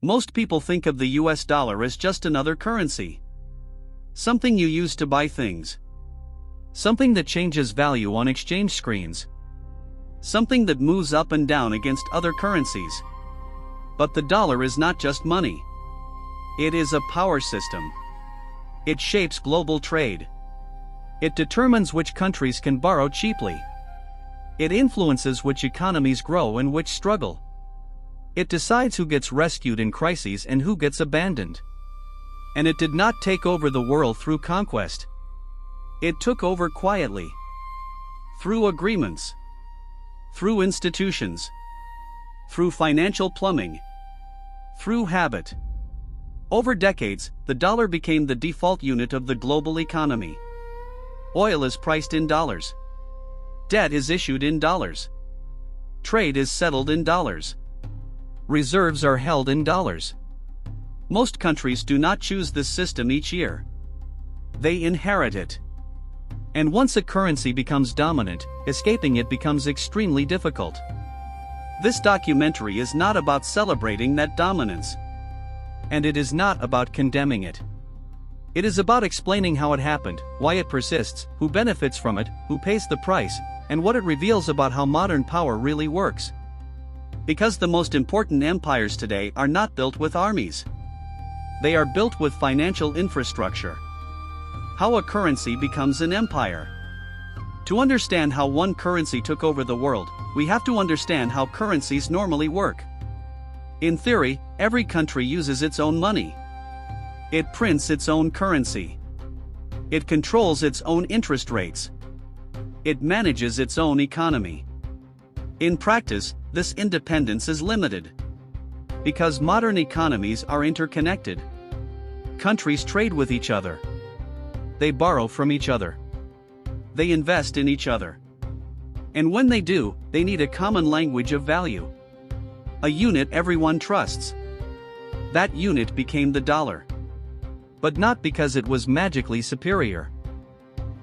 Most people think of the US dollar as just another currency. Something you use to buy things. Something that changes value on exchange screens. Something that moves up and down against other currencies. But the dollar is not just money. It is a power system. It shapes global trade. It determines which countries can borrow cheaply. It influences which economies grow and which struggle. It decides who gets rescued in crises and who gets abandoned. And it did not take over the world through conquest. It took over quietly. Through agreements. Through institutions. Through financial plumbing. Through habit. Over decades, the dollar became the default unit of the global economy. Oil is priced in dollars. Debt is issued in dollars. Trade is settled in dollars. Reserves are held in dollars. Most countries do not choose this system each year. They inherit it. And once a currency becomes dominant, escaping it becomes extremely difficult. This documentary is not about celebrating that dominance. And it is not about condemning it. It is about explaining how it happened, why it persists, who benefits from it, who pays the price, and what it reveals about how modern power really works. Because the most important empires today are not built with armies. They are built with financial infrastructure. How a currency becomes an empire. To understand how one currency took over the world, we have to understand how currencies normally work. In theory, every country uses its own money. It prints its own currency. It controls its own interest rates. It manages its own economy. In practice, this independence is limited. Because modern economies are interconnected. Countries trade with each other. They borrow from each other. They invest in each other. And when they do, they need a common language of value. A unit everyone trusts. That unit became the dollar. But not because it was magically superior.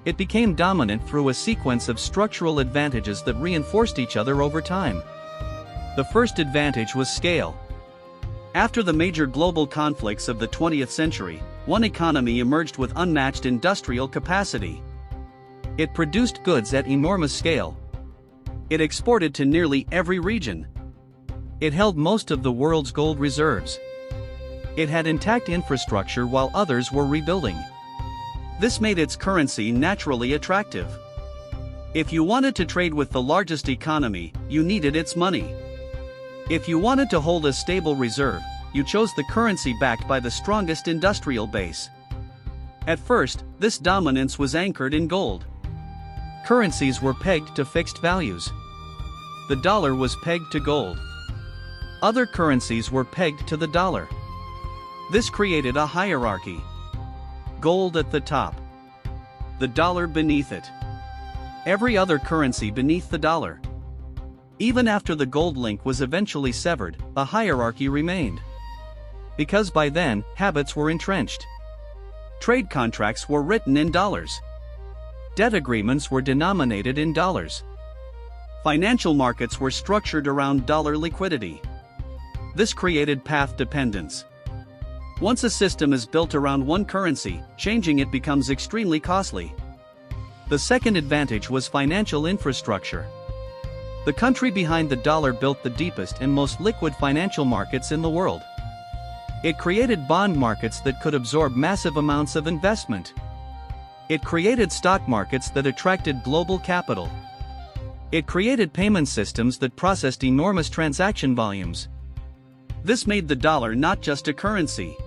It became dominant through a sequence of structural advantages that reinforced each other over time. The first advantage was scale. After the major global conflicts of the 20th century, one economy emerged with unmatched industrial capacity. It produced goods at enormous scale. It exported to nearly every region. It held most of the world's gold reserves. It had intact infrastructure while others were rebuilding. This made its currency naturally attractive. If you wanted to trade with the largest economy, you needed its money. If you wanted to hold a stable reserve, you chose the currency backed by the strongest industrial base. At first, this dominance was anchored in gold. Currencies were pegged to fixed values. The dollar was pegged to gold. Other currencies were pegged to the dollar. This created a hierarchy. Gold at the top. The dollar beneath it. Every other currency beneath the dollar. Even after the gold link was eventually severed, a hierarchy remained. Because by then, habits were entrenched. Trade contracts were written in dollars. Debt agreements were denominated in dollars. Financial markets were structured around dollar liquidity. This created path dependence. Once a system is built around one currency, changing it becomes extremely costly. The second advantage was financial infrastructure. The country behind the dollar built the deepest and most liquid financial markets in the world. It created bond markets that could absorb massive amounts of investment. It created stock markets that attracted global capital. It created payment systems that processed enormous transaction volumes. This made the dollar not just a currency,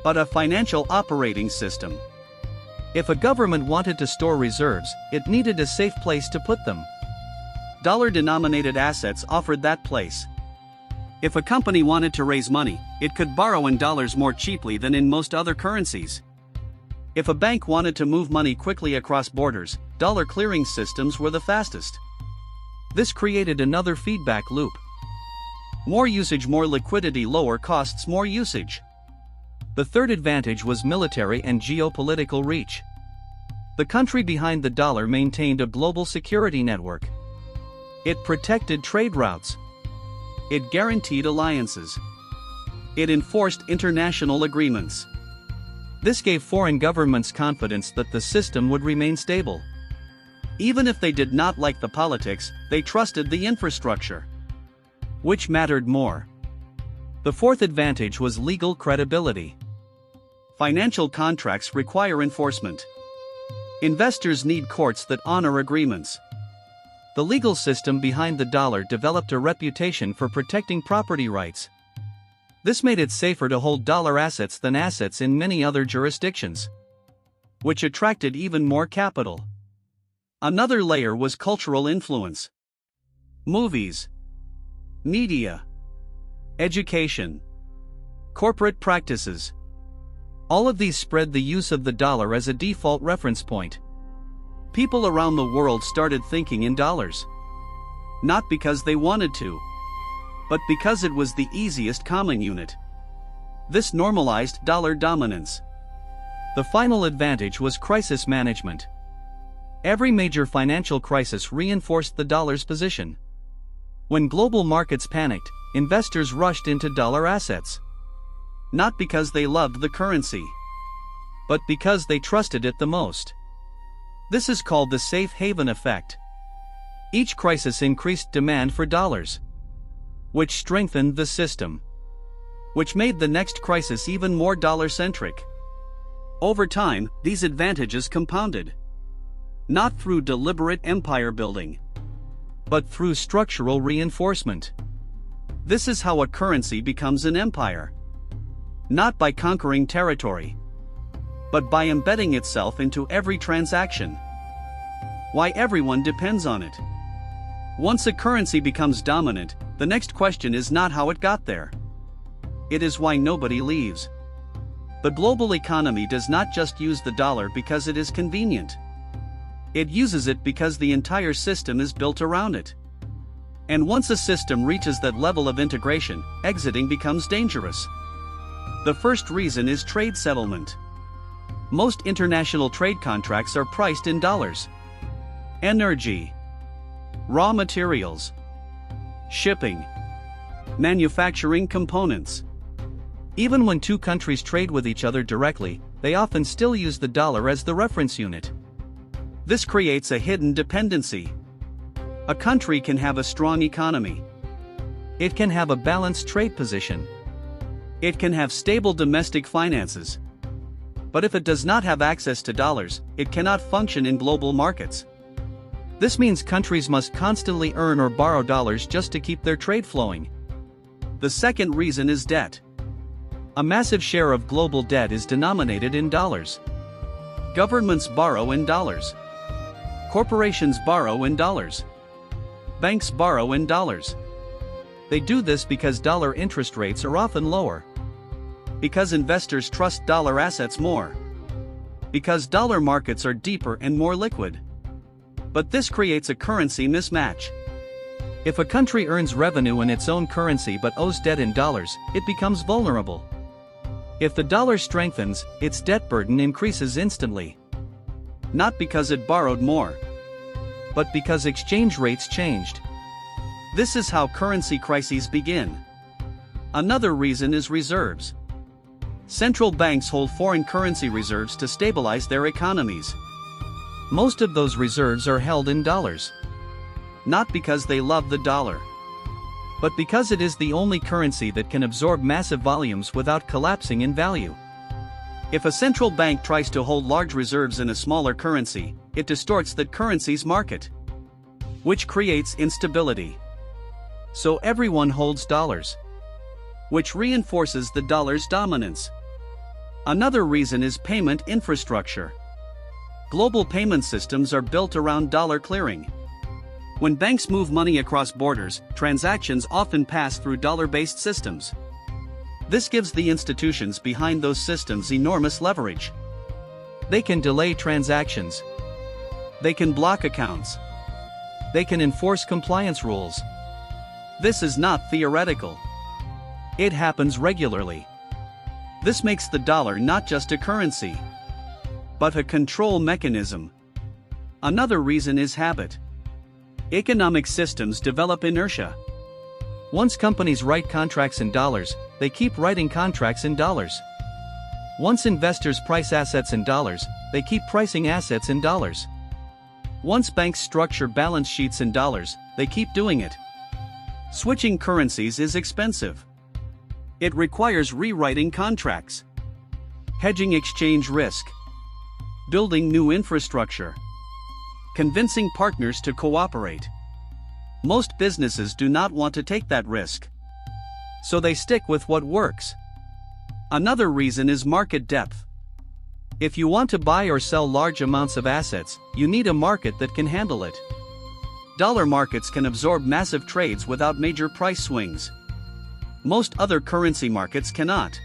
but a financial operating system. If a government wanted to store reserves, it needed a safe place to put them. Dollar-denominated assets offered that place. If a company wanted to raise money, it could borrow in dollars more cheaply than in most other currencies. If a bank wanted to move money quickly across borders, dollar clearing systems were the fastest. This created another feedback loop. More usage, more liquidity, lower costs, more usage. The third advantage was military and geopolitical reach. The country behind the dollar maintained a global security network. It protected trade routes. It guaranteed alliances. It enforced international agreements. This gave foreign governments confidence that the system would remain stable. Even if they did not like the politics, they trusted the infrastructure. Which mattered more? The fourth advantage was legal credibility. Financial contracts require enforcement. Investors need courts that honor agreements. The legal system behind the dollar developed a reputation for protecting property rights. This made it safer to hold dollar assets than assets in many other jurisdictions, which attracted even more capital. Another layer was cultural influence. Movies, media, education, corporate practices. All of these spread the use of the dollar as a default reference point. People around the world started thinking in dollars. Not because they wanted to, but because it was the easiest common unit. This normalized dollar dominance. The final advantage was crisis management. Every major financial crisis reinforced the dollar's position. When global markets panicked, investors rushed into dollar assets. Not because they loved the currency, but because they trusted it the most. This is called the safe haven effect. Each crisis increased demand for dollars, which strengthened the system, which made the next crisis even more dollar-centric. Over time, these advantages compounded, not through deliberate empire building, but through structural reinforcement. This is how a currency becomes an empire. Not by conquering territory, but by embedding itself into every transaction. Why everyone depends on it. Once a currency becomes dominant, the next question is not how it got there. It is why nobody leaves. The global economy does not just use the dollar because it is convenient. It uses it because the entire system is built around it. And once a system reaches that level of integration, exiting becomes dangerous. The first reason is trade settlement. Most international trade contracts are priced in dollars. Energy, raw materials, shipping, manufacturing components. Even when two countries trade with each other directly, they often still use the dollar as the reference unit. This creates a hidden dependency. A country can have a strong economy. It can have a balanced trade position. It can have stable domestic finances. But if it does not have access to dollars, it cannot function in global markets. This means countries must constantly earn or borrow dollars just to keep their trade flowing. The second reason is debt. A massive share of global debt is denominated in dollars. Governments borrow in dollars. Corporations borrow in dollars. Banks borrow in dollars. They do this because dollar interest rates are often lower. Because investors trust dollar assets more. Because dollar markets are deeper and more liquid. But this creates a currency mismatch. If a country earns revenue in its own currency but owes debt in dollars, it becomes vulnerable. If the dollar strengthens, its debt burden increases instantly. Not because it borrowed more, but because exchange rates changed. This is how currency crises begin. Another reason is reserves. Central banks hold foreign currency reserves to stabilize their economies. Most of those reserves are held in dollars. Not because they love the dollar, but because it is the only currency that can absorb massive volumes without collapsing in value. If a central bank tries to hold large reserves in a smaller currency, it distorts that currency's market, which creates instability. So everyone holds dollars, which reinforces the dollar's dominance. Another reason is payment infrastructure. Global payment systems are built around dollar clearing. When banks move money across borders, transactions often pass through dollar-based systems. This gives the institutions behind those systems enormous leverage. They can delay transactions. They can block accounts. They can enforce compliance rules. This is not theoretical. It happens regularly. This makes the dollar not just a currency, but a control mechanism. Another reason is habit. Economic systems develop inertia. Once companies write contracts in dollars, they keep writing contracts in dollars. Once investors price assets in dollars, they keep pricing assets in dollars. Once banks structure balance sheets in dollars, they keep doing it. Switching currencies is expensive. It requires rewriting contracts, hedging exchange risk, building new infrastructure, convincing partners to cooperate. Most businesses do not want to take that risk, so they stick with what works. Another reason is market depth. If you want to buy or sell large amounts of assets, you need a market that can handle it. Dollar markets can absorb massive trades without major price swings. Most other currency markets cannot.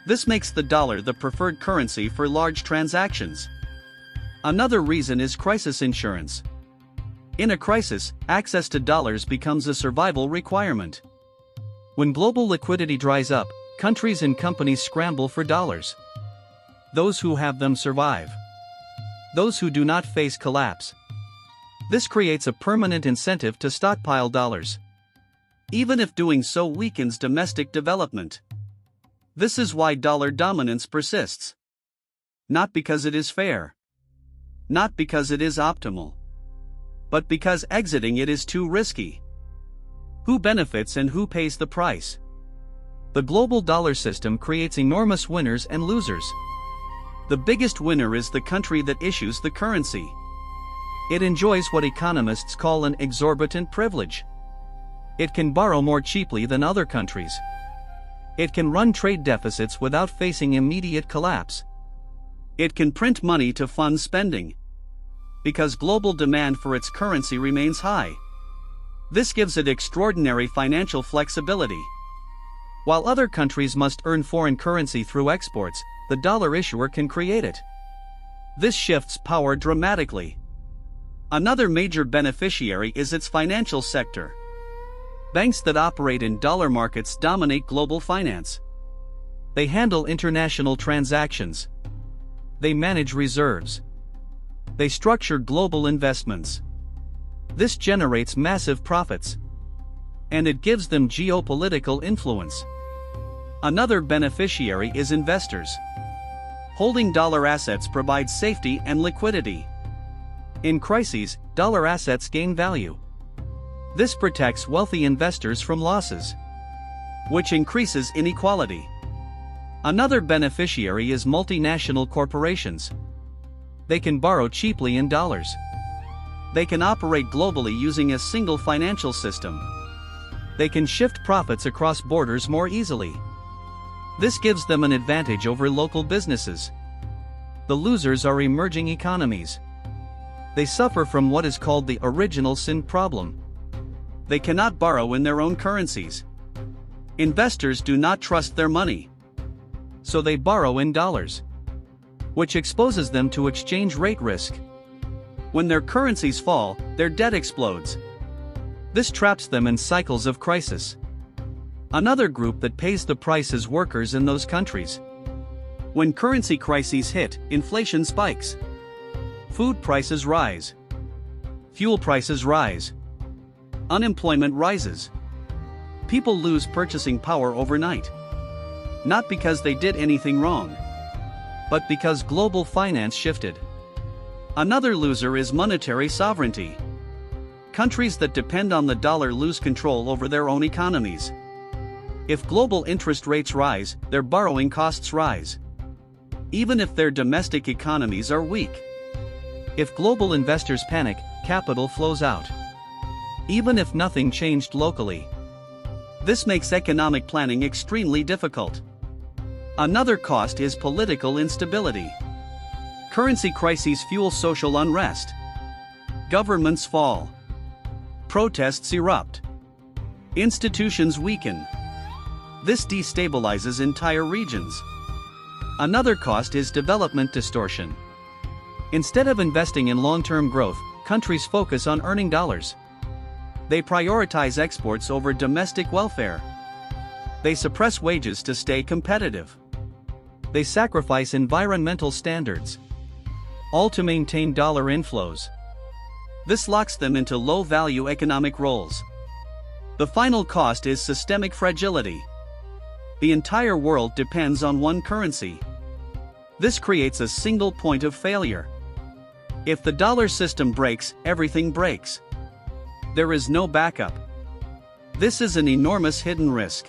This makes the dollar the preferred currency for large transactions. Another reason is crisis insurance. In a crisis, access to dollars becomes a survival requirement. When global liquidity dries up, countries and companies scramble for dollars. Those who have them survive. Those who do not face collapse. This creates a permanent incentive to stockpile dollars, even if doing so weakens domestic development. This is why dollar dominance persists. Not because it is fair. Not because it is optimal. But because exiting it is too risky. Who benefits and who pays the price? The global dollar system creates enormous winners and losers. The biggest winner is the country that issues the currency. It enjoys what economists call an exorbitant privilege. It can borrow more cheaply than other countries. It can run trade deficits without facing immediate collapse. It can print money to fund spending, because global demand for its currency remains high. This gives it extraordinary financial flexibility. While other countries must earn foreign currency through exports, the dollar issuer can create it. This shifts power dramatically. Another major beneficiary is its financial sector. Banks that operate in dollar markets dominate global finance. They handle international transactions. They manage reserves. They structure global investments. This generates massive profits, and it gives them geopolitical influence. Another beneficiary is investors. Holding dollar assets provides safety and liquidity. In crises, dollar assets gain value. This protects wealthy investors from losses, which increases inequality. Another beneficiary is multinational corporations. They can borrow cheaply in dollars. They can operate globally using a single financial system. They can shift profits across borders more easily. This gives them an advantage over local businesses. The losers are emerging economies. They suffer from what is called the original sin problem. They cannot borrow in their own currencies. Investors do not trust their money, so they borrow in dollars, which exposes them to exchange rate risk. When their currencies fall, their debt explodes. This traps them in cycles of crisis. Another group that pays the price is workers in those countries. When currency crises hit, inflation spikes. Food prices rise. Fuel prices rise. Unemployment rises. People lose purchasing power overnight. Not because they did anything wrong, but because global finance shifted. Another loser is monetary sovereignty. Countries that depend on the dollar lose control over their own economies. If global interest rates rise, their borrowing costs rise, even if their domestic economies are weak. If global investors panic, capital flows out, even if nothing changed locally. This makes economic planning extremely difficult. Another cost is political instability. Currency crises fuel social unrest. Governments fall. Protests erupt. Institutions weaken. This destabilizes entire regions. Another cost is development distortion. Instead of investing in long-term growth, countries focus on earning dollars. They prioritize exports over domestic welfare. They suppress wages to stay competitive. They sacrifice environmental standards, all to maintain dollar inflows. This locks them into low-value economic roles. The final cost is systemic fragility. The entire world depends on one currency. This creates a single point of failure. If the dollar system breaks, everything breaks. There is no backup. This is an enormous hidden risk.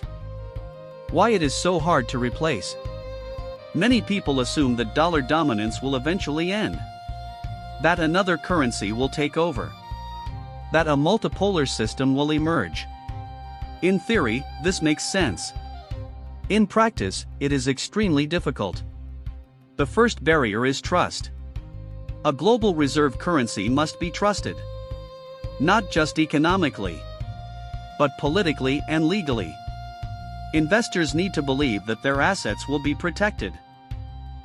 Why it is so hard to replace? Many people assume that dollar dominance will eventually end. That another currency will take over. That a multipolar system will emerge. In theory, this makes sense. In practice, it is extremely difficult. The first barrier is trust. A global reserve currency must be trusted. Not just economically, but politically and legally. Investors need to believe that their assets will be protected,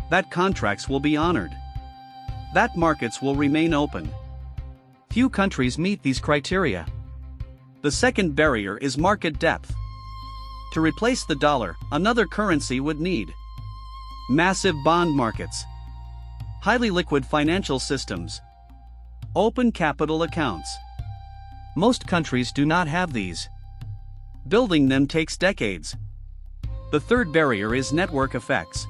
that contracts will be honored, that markets will remain open. Few countries meet these criteria. The second barrier is market depth. To replace the dollar, another currency would need massive bond markets, highly liquid financial systems, open capital accounts. Most countries do not have these. Building them takes decades. The third barrier is network effects.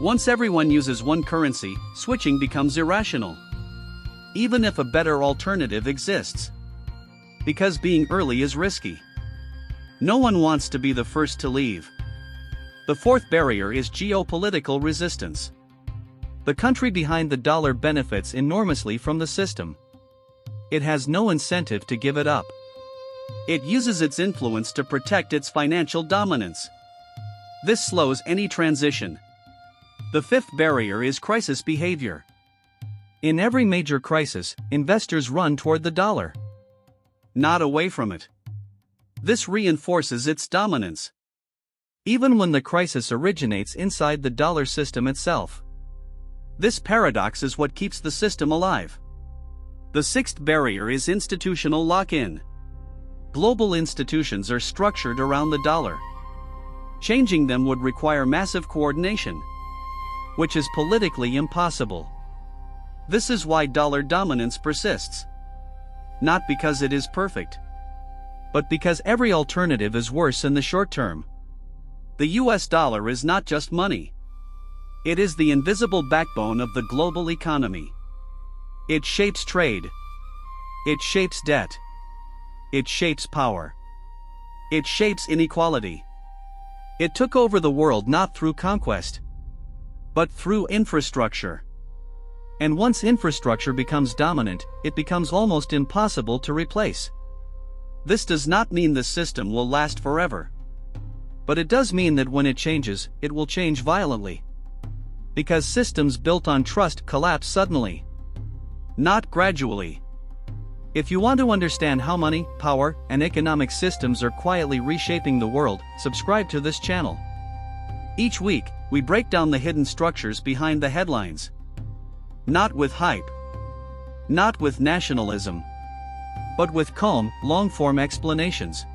Once everyone uses one currency, switching becomes irrational, even if a better alternative exists. Because being early is risky. No one wants to be the first to leave. The fourth barrier is geopolitical resistance. The country behind the dollar benefits enormously from the system. It has no incentive to give it up. It uses its influence to protect its financial dominance. This slows any transition. The fifth barrier is crisis behavior. In every major crisis, investors run toward the dollar, not away from it. This reinforces its dominance, even when the crisis originates inside the dollar system itself. This paradox is what keeps the system alive. The sixth barrier is institutional lock-in. Global institutions are structured around the dollar. Changing them would require massive coordination, which is politically impossible. This is why dollar dominance persists. Not because it is perfect, but because every alternative is worse in the short term. The US dollar is not just money. It is the invisible backbone of the global economy. It shapes trade. It shapes debt. It shapes power. It shapes inequality. It took over the world not through conquest, but through infrastructure. And once infrastructure becomes dominant, it becomes almost impossible to replace. This does not mean the system will last forever. But it does mean that when it changes, it will change violently. Because systems built on trust collapse suddenly, not gradually. If you want to understand how money, power, and economic systems are quietly reshaping the world, subscribe to this channel. Each week, we break down the hidden structures behind the headlines. Not with hype, not with nationalism, but with calm, long-form explanations.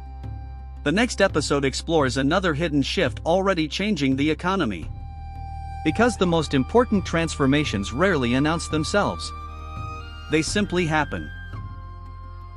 The next episode explores another hidden shift already changing the economy. Because the most important transformations rarely announce themselves. They simply happen.